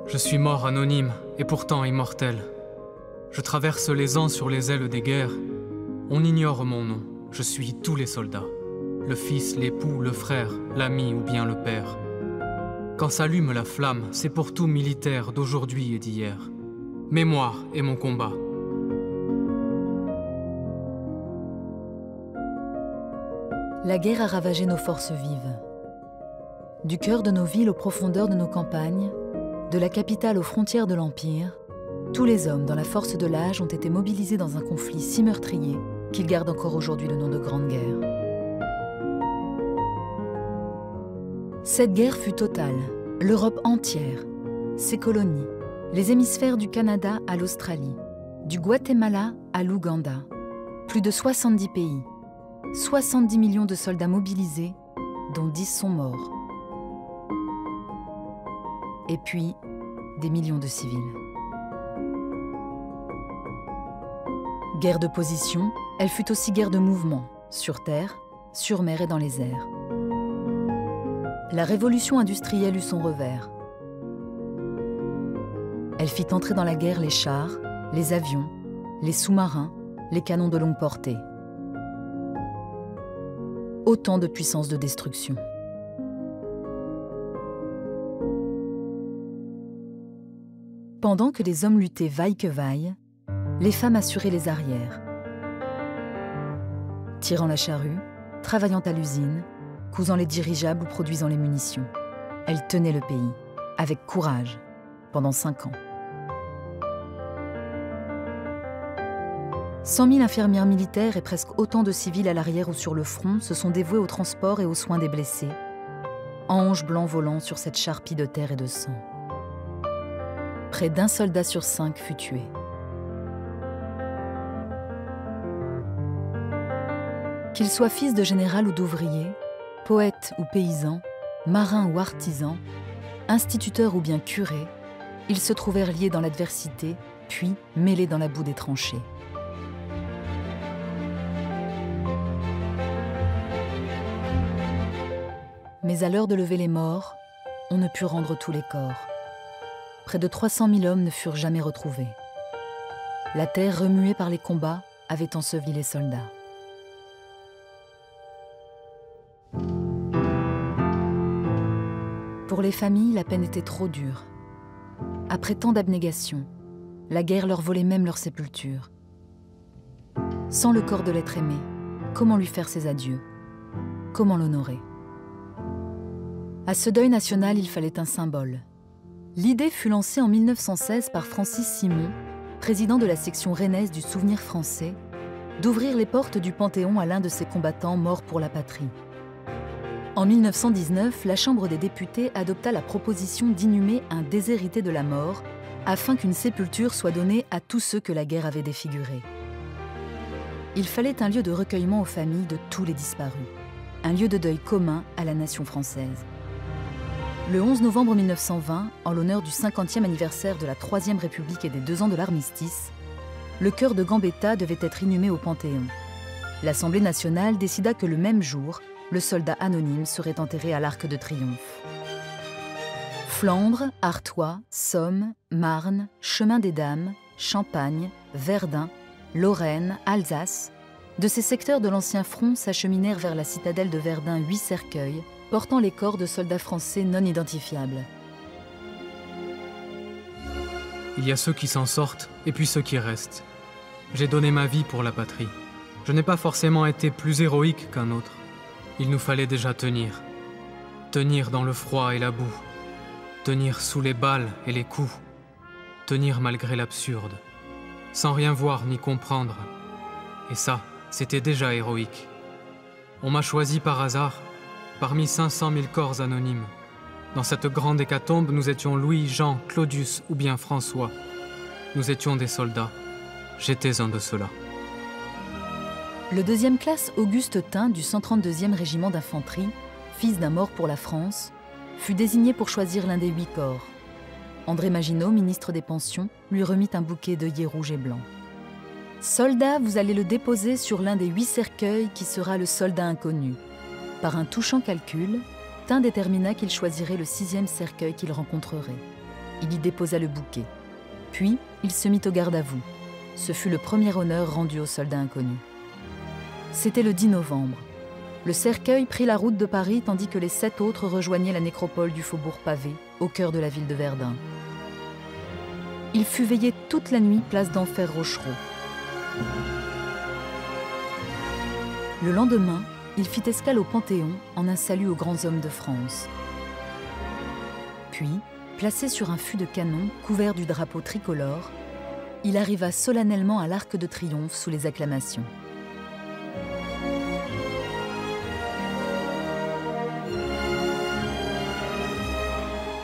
Je suis mort anonyme et pourtant immortel. Je traverse les ans sur les ailes des guerres. On ignore mon nom, je suis tous les soldats. Le fils, l'époux, le frère, l'ami ou bien le père. Quand s'allume la flamme, c'est pour tout militaire d'aujourd'hui et d'hier. Mémoire et mon combat. La guerre a ravagé nos forces vives. Du cœur de nos villes aux profondeurs de nos campagnes, de la capitale aux frontières de l'Empire, tous les hommes dans la force de l'âge ont été mobilisés dans un conflit si meurtrier qu'il garde encore aujourd'hui le nom de Grande Guerre. Cette guerre fut totale. L'Europe entière, ses colonies, les hémisphères du Canada à l'Australie, du Guatemala à l'Ouganda, plus de 70 pays, 70 millions de soldats mobilisés, dont 10 sont morts. Et puis, des millions de civils. Guerre de position, elle fut aussi guerre de mouvement, sur terre, sur mer et dans les airs. La révolution industrielle eut son revers. Elle fit entrer dans la guerre les chars, les avions, les sous-marins, les canons de longue portée. Autant de puissance de destruction. Pendant que les hommes luttaient vaille que vaille, les femmes assuraient les arrières. Tirant la charrue, travaillant à l'usine, cousant les dirigeables ou produisant les munitions. Elles tenaient le pays, avec courage, pendant 5 ans. 100 000 infirmières militaires et presque autant de civils à l'arrière ou sur le front se sont dévoués au transport et aux soins des blessés, anges blancs volant sur cette charpie de terre et de sang. Près d'1 soldat sur 5 fut tué. Qu'il soit fils de général ou d'ouvrier, poète ou paysan, marin ou artisan, instituteur ou bien curé, ils se trouvèrent liés dans l'adversité, puis mêlés dans la boue des tranchées. Mais à l'heure de lever les morts, on ne put rendre tous les corps. Près de 300 000 hommes ne furent jamais retrouvés. La terre remuée par les combats avait enseveli les soldats. Pour les familles, la peine était trop dure. Après tant d'abnégation, la guerre leur volait même leur sépulture. Sans le corps de l'être aimé, comment lui faire ses adieux? Comment l'honorer? À ce deuil national, il fallait un symbole. L'idée fut lancée en 1916 par Francis Simon, président de la section rennaise du Souvenir français, d'ouvrir les portes du Panthéon à l'un de ses combattants morts pour la patrie. En 1919, la Chambre des députés adopta la proposition d'inhumer un déshérité de la mort afin qu'une sépulture soit donnée à tous ceux que la guerre avait défigurés. Il fallait un lieu de recueillement aux familles de tous les disparus, un lieu de deuil commun à la nation française. Le 11 novembre 1920, en l'honneur du 50e anniversaire de la Troisième République et des 2 ans de l'armistice, le chœur de Gambetta devait être inhumé au Panthéon. L'Assemblée nationale décida que le même jour, le soldat anonyme serait enterré à l'Arc de Triomphe. Flandre, Artois, Somme, Marne, Chemin des Dames, Champagne, Verdun, Lorraine, Alsace, de ces secteurs de l'ancien front s'acheminèrent vers la citadelle de Verdun 8 cercueils, portant les corps de soldats français non identifiables. Il y a ceux qui s'en sortent et puis ceux qui restent. J'ai donné ma vie pour la patrie. Je n'ai pas forcément été plus héroïque qu'un autre. Il nous fallait déjà tenir. Tenir dans le froid et la boue. Tenir sous les balles et les coups. Tenir malgré l'absurde. Sans rien voir ni comprendre. Et ça, c'était déjà héroïque. On m'a choisi par hasard, parmi 500 000 corps anonymes. Dans cette grande hécatombe, nous étions Louis, Jean, Claudius ou bien François. Nous étions des soldats. J'étais un de ceux-là. Le 2e classe Auguste Tin du 132e régiment d'infanterie, fils d'un mort pour la France, fut désigné pour choisir l'un des 8 corps. André Maginot, ministre des Pensions, lui remit un bouquet d'œillets rouges et blancs. « Soldat, vous allez le déposer sur l'un des 8 cercueils qui sera le soldat inconnu. » Par un touchant calcul, Tin détermina qu'il choisirait le 6e cercueil qu'il rencontrerait. il y déposa le bouquet. Puis, il se mit au garde-à-vous. Ce fut le premier honneur rendu aux soldats inconnus. C'était le 10 novembre. Le cercueil prit la route de Paris tandis que les 7 autres rejoignaient la nécropole du faubourg pavé, au cœur de la ville de Verdun. Il fut veillé toute la nuit place d'Enfer Rochereau. Le lendemain, il fit escale au Panthéon en un salut aux grands hommes de France. Puis, placé sur un fût de canon couvert du drapeau tricolore, il arriva solennellement à l'Arc de Triomphe sous les acclamations.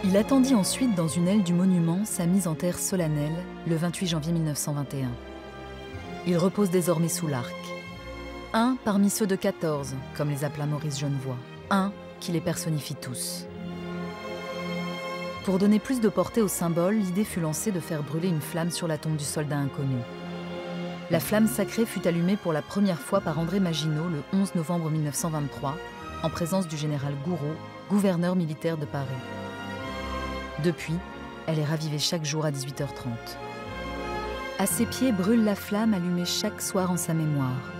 Il attendit ensuite dans une aile du monument sa mise en terre solennelle le 28 janvier 1921. Il repose désormais sous l'arc. Un parmi ceux de 14, comme les appela Maurice Genevoix. Un qui les personnifie tous. Pour donner plus de portée au symbole, l'idée fut lancée de faire brûler une flamme sur la tombe du soldat inconnu. La flamme sacrée fut allumée pour la première fois par André Maginot le 11 novembre 1923, en présence du général Gouraud, gouverneur militaire de Paris. Depuis, elle est ravivée chaque jour à 18h30. À ses pieds brûle la flamme allumée chaque soir en sa mémoire.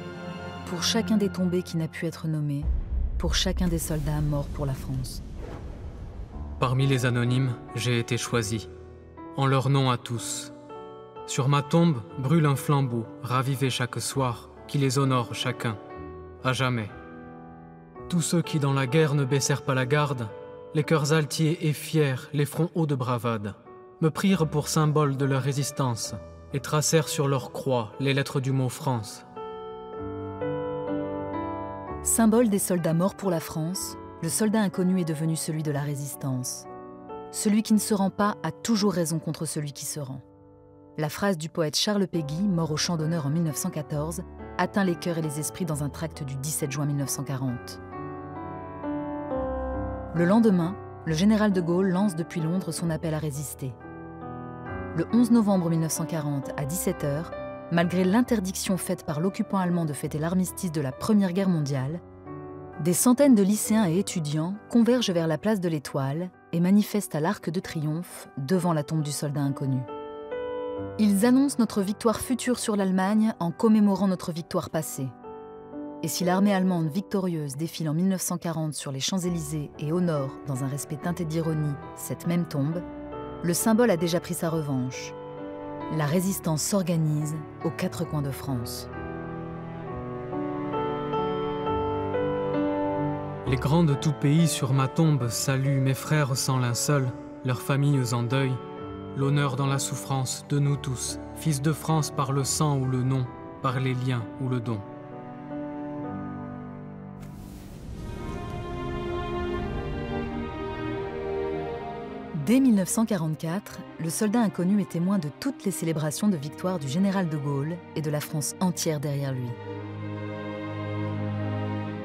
Pour chacun des tombés qui n'a pu être nommé, pour chacun des soldats morts pour la France. Parmi les anonymes, j'ai été choisi, en leur nom à tous. Sur ma tombe brûle un flambeau, ravivé chaque soir, qui les honore chacun, à jamais. Tous ceux qui dans la guerre ne baissèrent pas la garde, les cœurs altiers et fiers, les fronts hauts de bravade, me prirent pour symbole de leur résistance et tracèrent sur leur croix les lettres du mot France. Symbole des soldats morts pour la France, le soldat inconnu est devenu celui de la résistance. Celui qui ne se rend pas a toujours raison contre celui qui se rend. La phrase du poète Charles Péguy, mort au Champ d'honneur en 1914, atteint les cœurs et les esprits dans un tract du 17 juin 1940. Le lendemain, le général de Gaulle lance depuis Londres son appel à résister. Le 11 novembre 1940, à 17h, malgré l'interdiction faite par l'occupant allemand de fêter l'armistice de la Première Guerre mondiale, des centaines de lycéens et étudiants convergent vers la place de l'Étoile et manifestent à l'Arc de Triomphe devant la tombe du soldat inconnu. Ils annoncent notre victoire future sur l'Allemagne en commémorant notre victoire passée. Et si l'armée allemande victorieuse défile en 1940 sur les Champs-Élysées et honore, dans un respect teinté d'ironie, cette même tombe, le symbole a déjà pris sa revanche. La résistance s'organise aux 4 coins de France. Les grands de tout pays sur ma tombe saluent mes frères sans linceul, leurs familles en deuil, l'honneur dans la souffrance de nous tous, fils de France par le sang ou le nom, par les liens ou le don. Dès 1944, le soldat inconnu est témoin de toutes les célébrations de victoire du général de Gaulle et de la France entière derrière lui.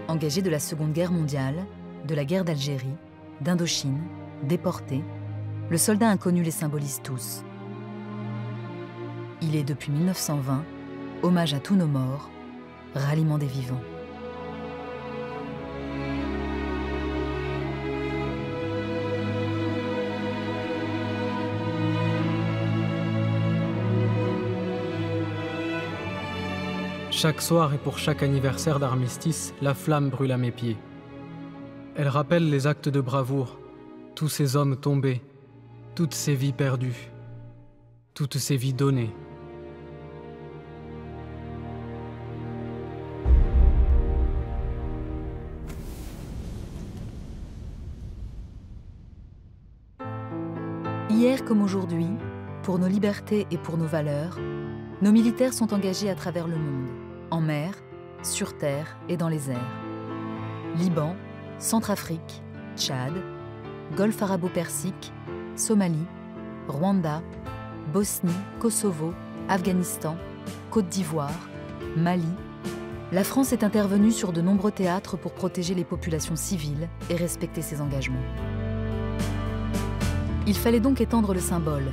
Engagé de la Seconde Guerre mondiale, de la guerre d'Algérie, d'Indochine, déporté, le soldat inconnu les symbolise tous. Il est depuis 1920, hommage à tous nos morts, ralliement des vivants. Chaque soir et pour chaque anniversaire d'armistice, la flamme brûle à mes pieds. Elle rappelle les actes de bravoure, tous ces hommes tombés, toutes ces vies perdues, toutes ces vies données. Hier comme aujourd'hui, pour nos libertés et pour nos valeurs, nos militaires sont engagés à travers le monde, en mer, sur terre et dans les airs. Liban, Centrafrique, Tchad, Golfe arabo-persique, Somalie, Rwanda, Bosnie, Kosovo, Afghanistan, Côte d'Ivoire, Mali. La France est intervenue sur de nombreux théâtres pour protéger les populations civiles et respecter ses engagements. Il fallait donc étendre le symbole.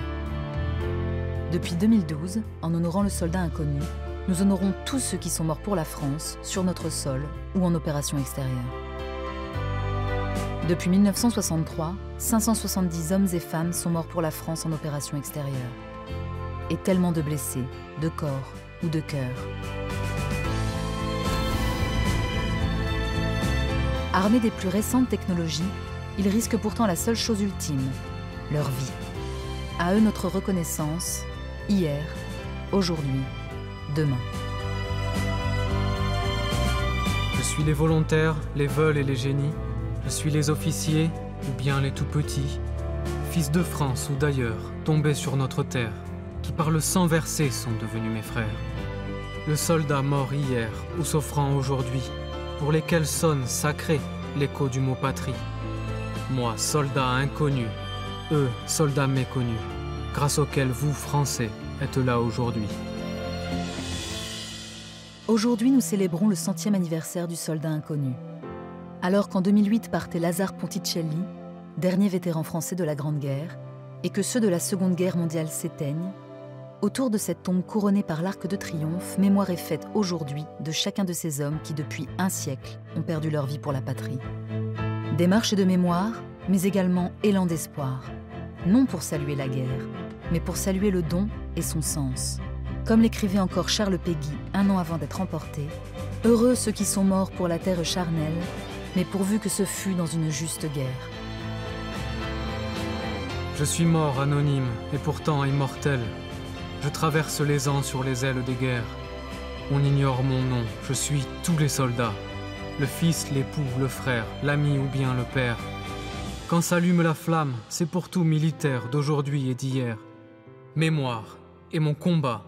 Depuis 2012, en honorant le soldat inconnu, nous honorons tous ceux qui sont morts pour la France, sur notre sol ou en opération extérieure. Depuis 1963, 570 hommes et femmes sont morts pour la France en opération extérieure. Et tellement de blessés, de corps ou de cœur. Armés des plus récentes technologies, ils risquent pourtant la seule chose ultime, leur vie. À eux notre reconnaissance, hier, aujourd'hui, demain. Je suis les volontaires, les veules et les génies. Je suis les officiers, ou bien les tout-petits, fils de France ou d'ailleurs, tombés sur notre terre, qui par le sang versé sont devenus mes frères. Le soldat mort hier ou s'offrant aujourd'hui, pour lesquels sonne sacré l'écho du mot patrie. Moi, soldat inconnu, eux, soldats méconnus, grâce auxquels vous, Français, êtes là aujourd'hui. Aujourd'hui, nous célébrons le 100e anniversaire du soldat inconnu. Alors qu'en 2008 partait Lazare Ponticelli, dernier vétéran français de la Grande Guerre, et que ceux de la Seconde Guerre mondiale s'éteignent, autour de cette tombe couronnée par l'Arc de Triomphe, mémoire est faite aujourd'hui de chacun de ces hommes qui, depuis un siècle, ont perdu leur vie pour la patrie. Démarche de mémoire, mais également élan d'espoir. Non pour saluer la guerre, mais pour saluer le don et son sens. Comme l'écrivait encore Charles Péguy un an avant d'être emporté, « Heureux ceux qui sont morts pour la terre charnelle, mais pourvu que ce fût dans une juste guerre. » Je suis mort anonyme et pourtant immortel. Je traverse les ans sur les ailes des guerres. On ignore mon nom, je suis tous les soldats. Le fils, l'époux, le frère, l'ami ou bien le père. Quand s'allume la flamme, c'est pour tout militaire d'aujourd'hui et d'hier. Mémoire et mon combat